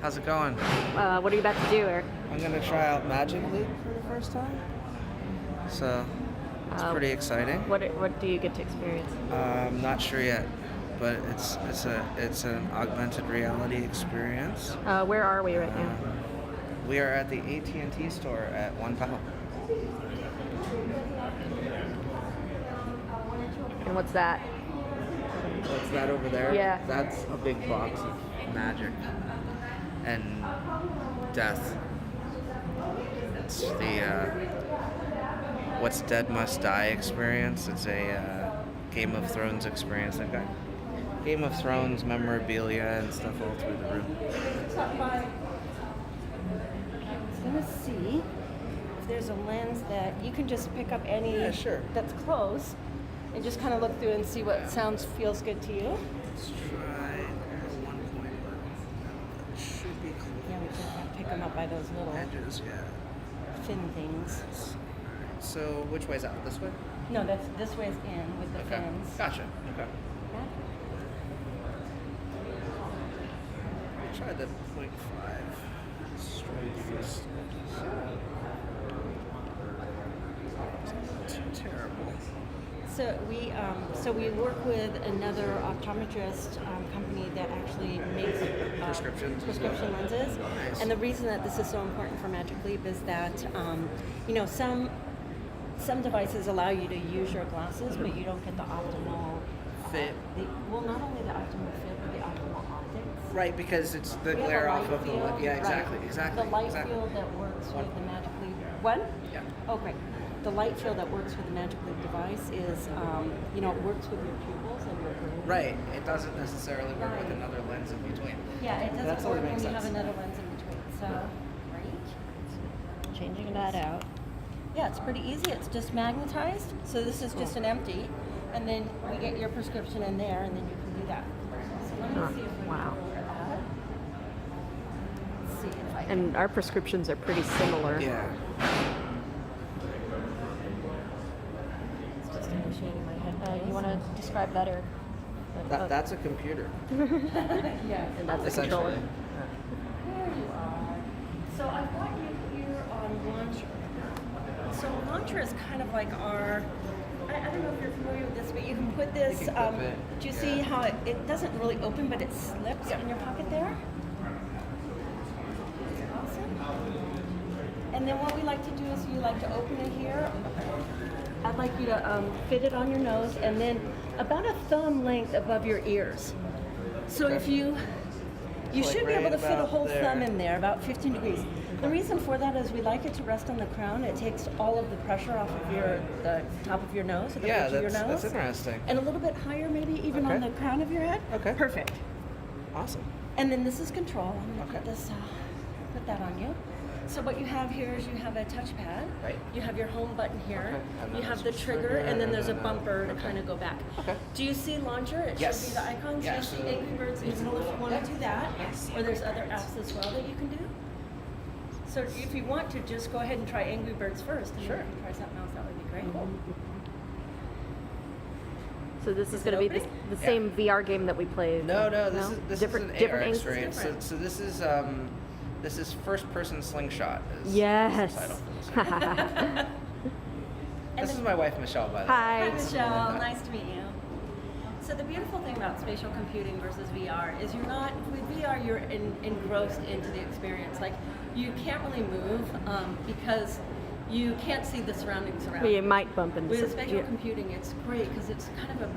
How's it going? What are you about to do, Eric? I'm gonna try out Magic League for the first time. So it's pretty exciting. What do you get to experience? I'm not sure yet, but it's an augmented reality experience. Where are we right now? We are at the AT&T store at Powell. And what's that? What's that over there? Yeah. That's a big box of magic and death. It's the What's Dead Must Die experience. It's a Game of Thrones experience. They've got Game of Thrones memorabilia and stuff all through the room. I was going to see if there's a lens that you can just pick up any that's close and just kind of look through and see what feels good to you. Let's try 1.1. Should be close. Yeah, we can pick them up by those little edges, fin things. So which way's out? This way? No, this way's in with the fins. Gotcha. Okay. Try the 0.5 straight. Too terrible. So we work with another optometrist company that actually makes prescription lenses. Nice. And the reason that this is so important for Magic Leap is that some devices allow you to use your glasses, but you don't get the optimal fit. Not only the optimal fit, but the optimal optics. Right, because it's the glare off of the light. Yeah, exactly. The light field that works with the Magic Leap. What? Yeah. Oh, great. The light field that works with the Magic Leap device is, it works with your pupils and your brain. Right. It doesn't necessarily work with another lens in between. Yeah, it doesn't work when you have sense. another lens in between. So, right. Changing that out. Yeah, it's pretty easy. It's just magnetized. So this is just an empty, and then we get your prescription in there, and then you can do that. So let me see if we can go over that. Let's see if I can. And our prescriptions are pretty similar. Yeah. It's just initiating my head. You want to describe that, Eric? That's a computer. Yeah. And that's a Essentially. controller. There you are. So I've got you here on Launcher. So Launcher is kind of like our, I don't know if you're familiar with this, but you can put this, You can clip it. do you see how it doesn't really open, but it slips in your pocket there? Awesome. And then what we like to do is you like to open it here. I'd like you to fit it on your nose and then about a thumb length above your ears. So if you should be able to fit a whole thumb in there, about 15 degrees. The reason for that is we like it to rest on the crown. It takes all of the pressure off of the top of your nose, at the bridge of your nose. That's interesting. And a little bit higher maybe even on the crown of your head. Okay. Perfect. Awesome. And then this is control. I'm going to put that on you. So what you have here is you have a touchpad. Right. You have your home button here. Okay. You have the trigger, and then there's a bumper to kind of go back. Okay. Do you see Launcher? It should be the icons. Yeah, You see Angry Birds in the middle if you want to do that. Yes. Or there's other apps as well that you can do. So if you want to, just go ahead and try Angry Birds first. And then if you try something else, that would be great. So this is going to be the same VR game that we played. No. This different, is an different AR angles? experience. So this is first person slingshot. Yes. Is the title for this. This is my wife Michelle, by the way. Hi. Hi, Michelle. Nice to meet you. So the beautiful thing about spatial computing versus VR is with VR, you're engrossed into the experience. Like, you can't really move because you can't see the surroundings around But you. you might bump into With spatial computing, it's great because it's kind of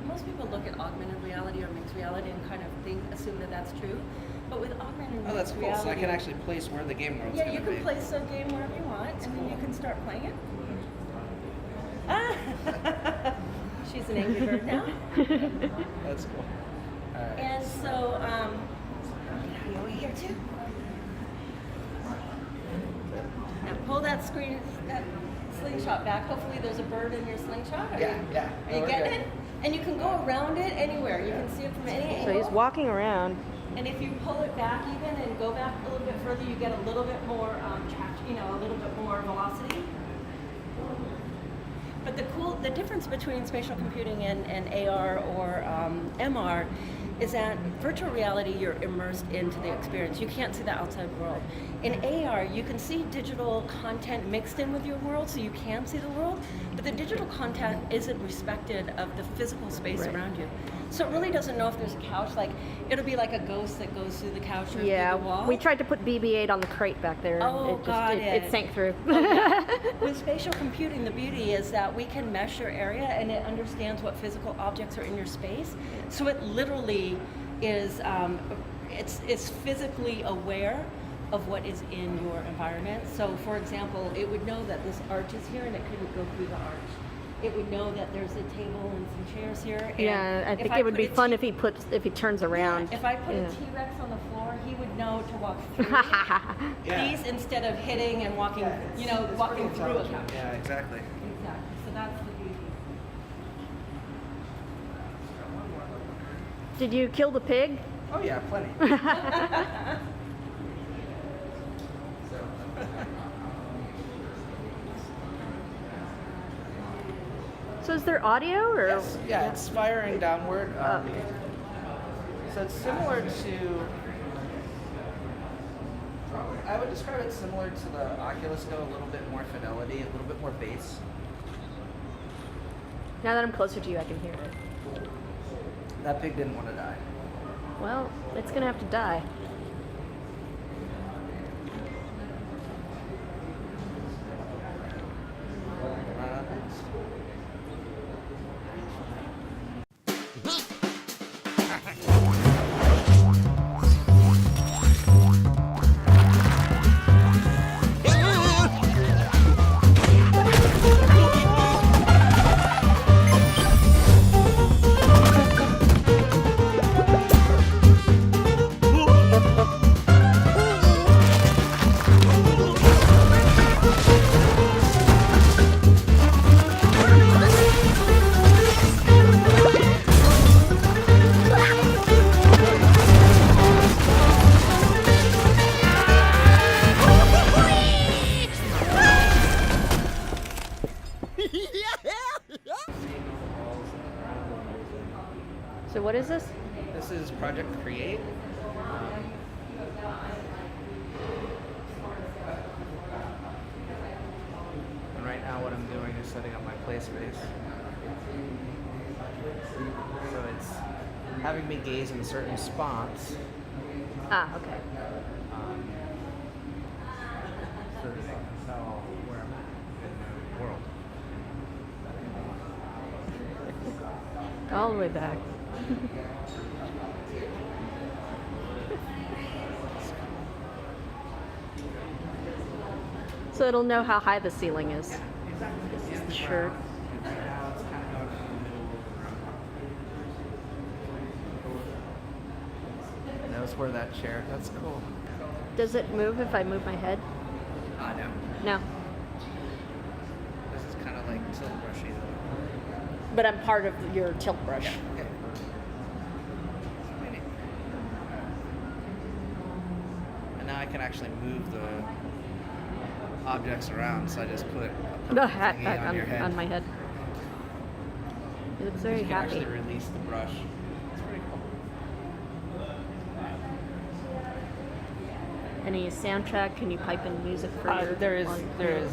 most people look at augmented reality or mixed reality and kind of assume that that's true. But with augmented reality, That's cool. So I can actually place where the game world's yeah, going you to be. can place a game wherever you want, and then you can start playing it. She's an angry bird now. That's cool. All right. And so, you over here too. Now pull that slingshot back. Hopefully there's a bird in your slingshot. Yeah. Are you getting it? And you can go around it anywhere. You can see it from any angle. So he's walking around. And if you pull it back even and go back a little bit further, you get a little bit more traction, a little bit more velocity. But the difference between spatial computing and AR or MR is that virtual reality, you're immersed into the experience. You can't see the outside world. In AR, you can see digital content mixed in with your world, so you can see the world, but the digital content isn't respected of the physical space around you. So it really doesn't know if there's a couch, like, it'll be like a ghost that goes through the couch or through the wall. We tried to put BB-8 on the crate back there. Oh, it sank through. With spatial computing, the beauty is that we can mesh your area and it understands what physical objects are in your space. So it literally is, it's physically aware of what is in your environment. So for example, it would know that this arch is here and it couldn't go through the arch. It would know that there's a table and some chairs here. And yeah, I think it would be fun if he turns around. If I put a T-Rex on the floor, he would know to walk through these instead of hitting and walking, walking through a couch. Yeah, exactly. Exactly. So that's the beauty. Did you kill the pig? Oh yeah, plenty. So is there audio or? Yes, yeah, it's firing downward. So it's similar to, I would describe it similar to the Oculus Go, a little bit more fidelity, a little bit more bass. Now that I'm closer to you, I can hear it. That pig didn't want to die. Well, it's gonna have to die. So what is this? This is Project Create. And right now what I'm doing is setting up my play space. So it's having me gaze in certain spots. Ah, okay. So that they can tell where I'm at in the world. All the way back. So it'll know how high the ceiling is. Yeah, exactly. This is the Yeah. shirt. Right now it's kind of going in the middle of the room. And that's where that chair, that's cool. Does it move if I move my head? No. No. This is kind of like tilt brushy though. But I'm part of your tilt brush. Yeah. And now I can actually move the objects around, so I just put a No, thingy on your head. on my head. He looks very You can happy. actually release the brush. It's pretty cool. Any soundtrack? Can you pipe in music for your? There is on-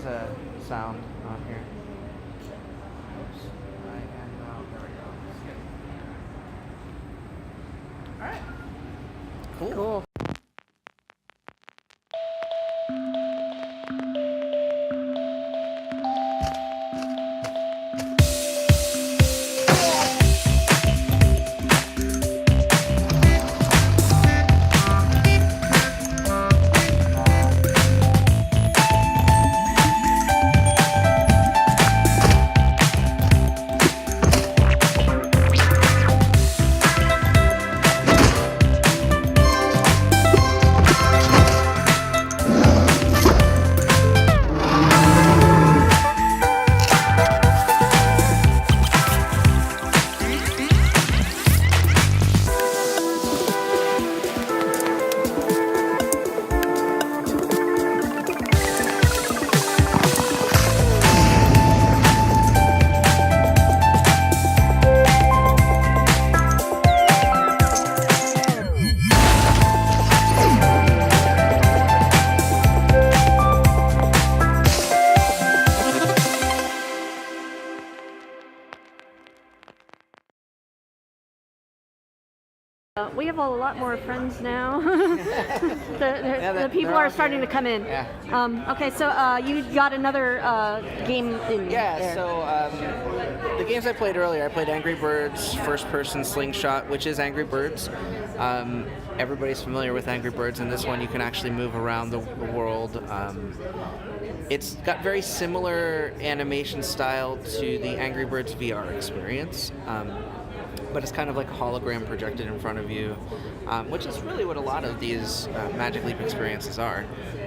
a sound on here. Oops. Right, and there we go. All right. Cool. Cool. We have a lot more friends now. The people they're are all starting here. to come in. Yeah. Okay, so you got another game in Yeah, there. so the games I played earlier, I played Angry Birds First Person Slingshot, which is Angry Birds. Everybody's familiar with Angry Birds. In this one, you can actually move around the world. It's got very similar animation style to the Angry Birds VR experience. But it's kind of like a hologram projected in front of you, which is really what a lot of these Magic Leap experiences are.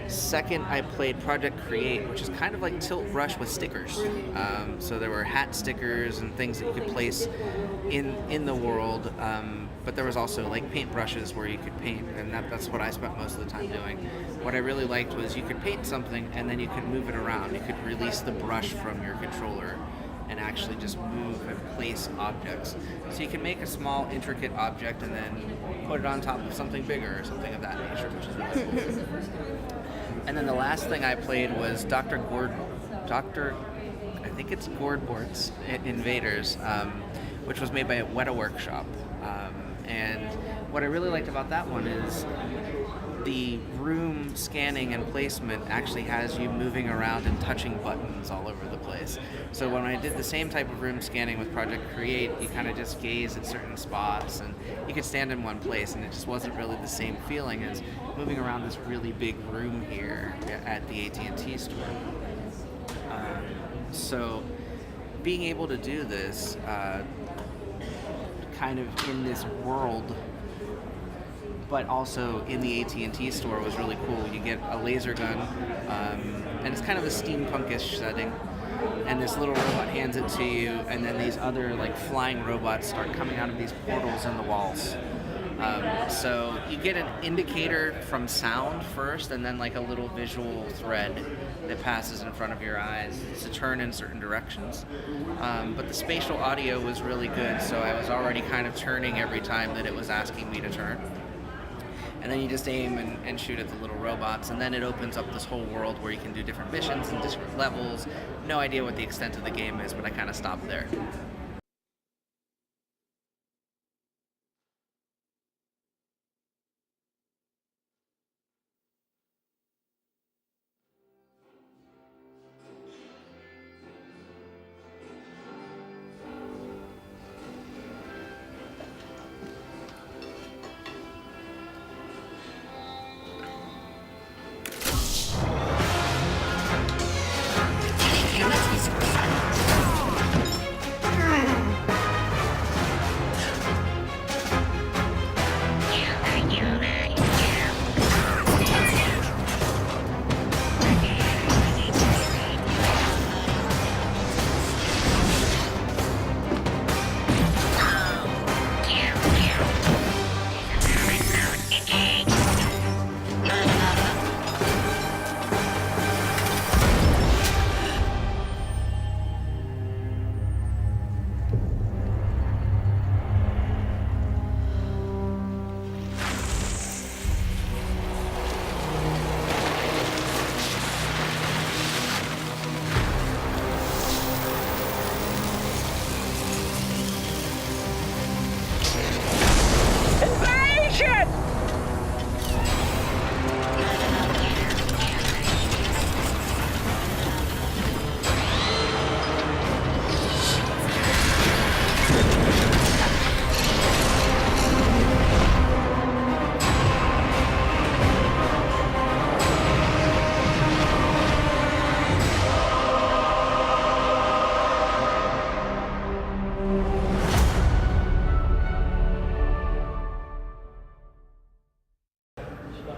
Second, I played Project Create, which is kind of like Tilt Brush with stickers. So there were hat stickers and things that you could place in the world, but there was also like paint brushes where you could paint, and that's what I spent most of the time doing. What I really liked was you could paint something and then you could move it around. You could release the brush from your controller and actually just move and place objects. So you can make a small, intricate object and then put it on top of something bigger or something of that nature, which is really cool. And then the last thing I played was I think it's Gordbort's Invaders, which was made by Weta Workshop. And what I really liked about that one is the room scanning and placement actually has you moving around and touching buttons all over the place. So when I did the same type of room scanning with Project Create, you kind of just gaze at certain spots and you could stand in one place, and it just wasn't really the same feeling as moving around this really big room here at the AT&T store. So being able to do this kind of in this world, but also in the AT&T store was really cool. You get a laser gun, and it's kind of a steampunkish setting, and this little robot hands it to you, and then these other like flying robots start coming out of these portals in the walls. So you get an indicator from sound first, and then like a little visual thread that passes in front of your eyes to turn in certain directions. But the spatial audio was really good, so I was already kind of turning every time that it was asking me to turn. And then you just aim and shoot at the little robots, and then it opens up this whole world where you can do different missions and different levels. No idea what the extent of the game is, but I kind of stopped there.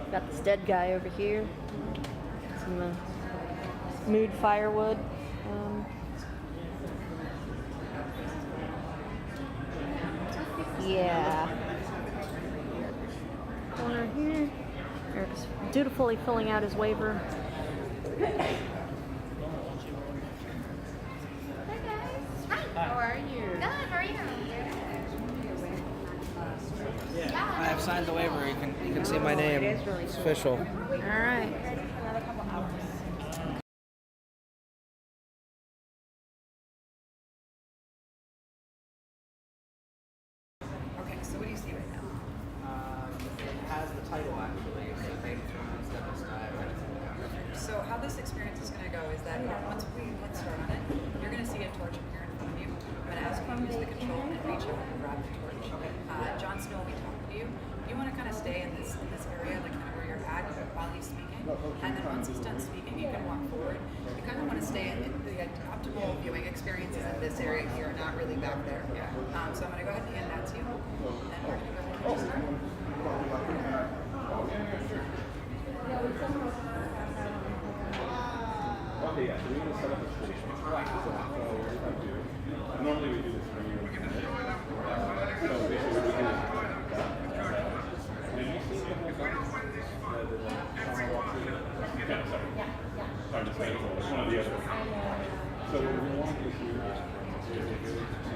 Got this dead guy over here. Some mood firewood. Yeah. Corner here. Eric's dutifully filling out his waiver. How are you? Good, how are you? I have signed the waiver. You can see my name. It's official. All right. Okay, so what do you see right now? title actually. So Game of Thrones, Dead Must Die. So how this experience is going to go is that once we hit start on it, you're going to see a torch appear in front of you. I'm going to ask you to use the control and reach out and grab the torch. Jon Snow will be talking to you. You want to kind of stay in this area, like kind of where you're at while he's speaking. And then once he's done speaking, you can walk forward. You kind of want to stay in the optimal viewing experience is in this area here, not really back there. So I'm going to go ahead and hand that to you. And we're going to go ahead and start. Okay, yeah, so we're going to set up a station. So normally we do this for you. So basically what we do is did you see the whole thing? Yeah, sorry. Sorry to say, it's one of the other. So what we want to do is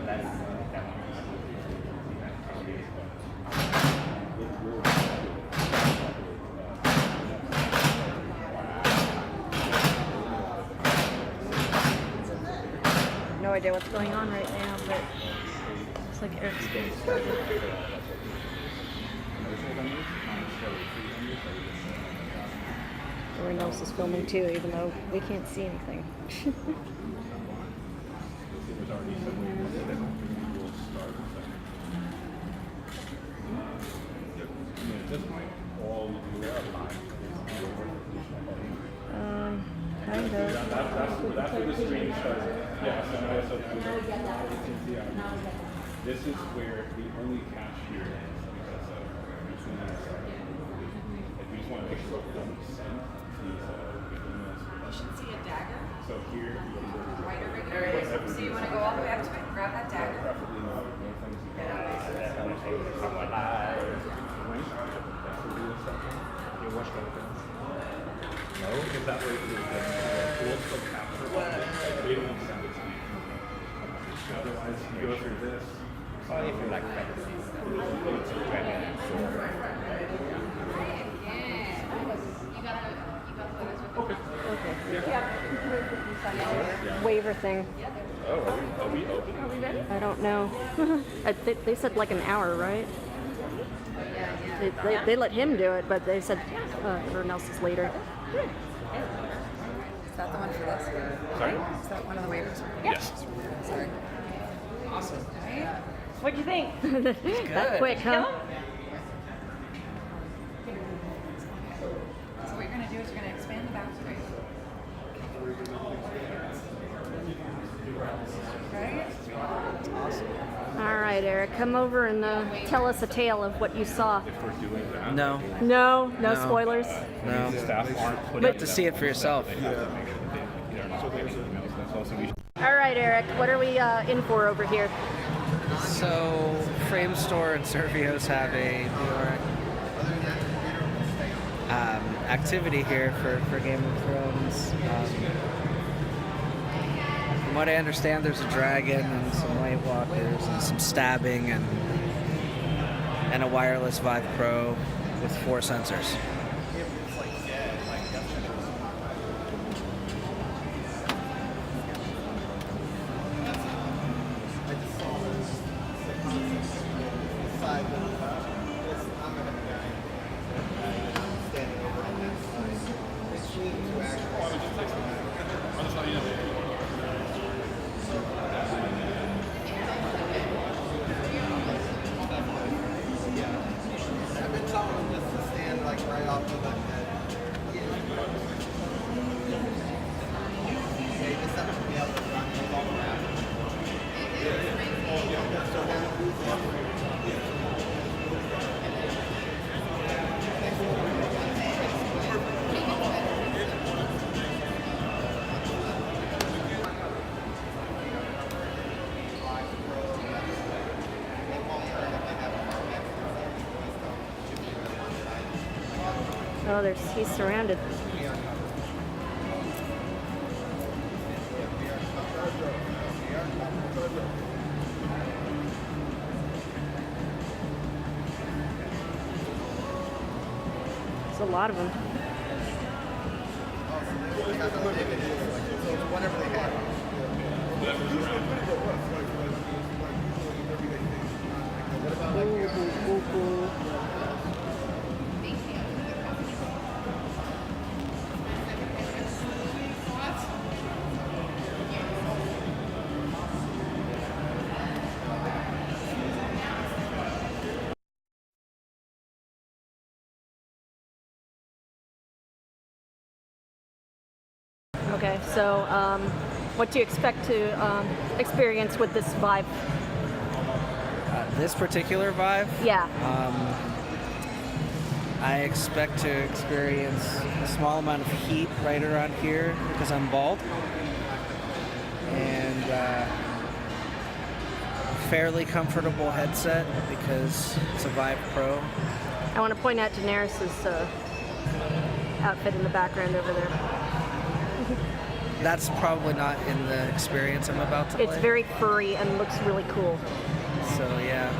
that is No idea what's going on right now, but it's like Eric's getting started. Everyone else is filming too, even though we can't see anything. Kind of. That's where the stream starts. Yeah, so this is where the only cache here is because of between us. We just want to make sure we don't send these emails. You should see a dagger So here, right over here. So you want to go all the way up to it and grab that dagger. preferably not more things you can No, if that way we'll still capture it. They don't send it to me. Otherwise, you go through this. Or if you like that, Waiver thing. Oh, are we open? I don't know. They said like an hour, right? They let him do it, but they said everyone else is later. Is that the one for this? Sorry? Is that one of the waivers? Yes. Sorry. Awesome. Right? What'd you think? That quick, huh? So what you're going to do is you're going to expand the back space. Right? All right, Eric, come over and tell us a tale of what you saw. If we're doing that, No, No No. spoilers. no. the staff aren't putting You have to see it for yourself. They have to make sure that they're not getting emails. That's also we All right, Eric, what are we in for over here? So, Frame Store and Servios have a New York activity here for Game of Thrones. From what I understand, there's a dragon and some White Walkers and some stabbing and a wireless Vive Pro with 4 sensors. Oh, he's surrounded. There's a lot of them. Okay, so what do you expect to experience with this Vive? This particular Vive, Yeah. I expect to experience a small amount of heat right around here because I'm bald, and fairly comfortable headset because it's a Vive Pro. I want to point out Daenerys's outfit in the background over there. That's probably not in the experience I'm about to play. It's very furry and looks really cool. So yeah.